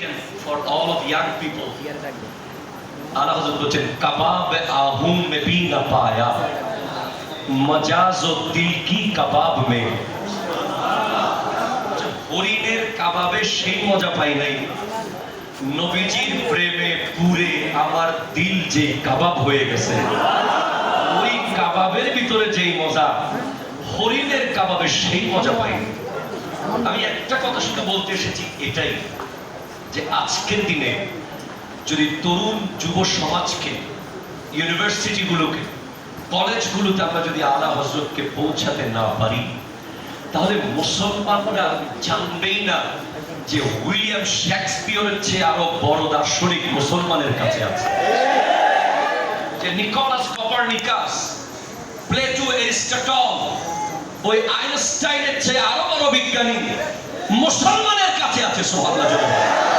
weekend for all of young people. आला हज़रत बच्चन कबाब आहूं में भी न पाया मजाज़ो दिल की कबाब में হরিণের কাবাবে সেই মজা পাই নাই নবীজির প্রেমে পুরে আমার দিল যে কাবাব হয়ে গেছে ওই কাবাবের ভিতরে যেই মজা হরিণের কাবাবে সেই মজা পাই আমি একটা কথা শুধু বলতে এসেছি এটাই যে আজকের দিনে যদি তরুণ যুব সমাজকে ইউনিভার্সিটিগুলোকে কলেজগুলোতে আমরা যদি আলা হযরতকে পৌঁছাতে না পারি তাহলে মুসলমানরা জানবেই না যে উইলিয়াম শেক্সপিয়রের চেয়ে আরো বড় দার্শনিক মুসলমানের কাছে আছে যে নিকোলাস কোপারনিকাস প্লেটো এরিস্টটল ওই আইনস্টাইনের চেয়ে আরো বড় বিজ্ঞানী মুসলমানের কাছে আছে সুবহানাল্লাহ।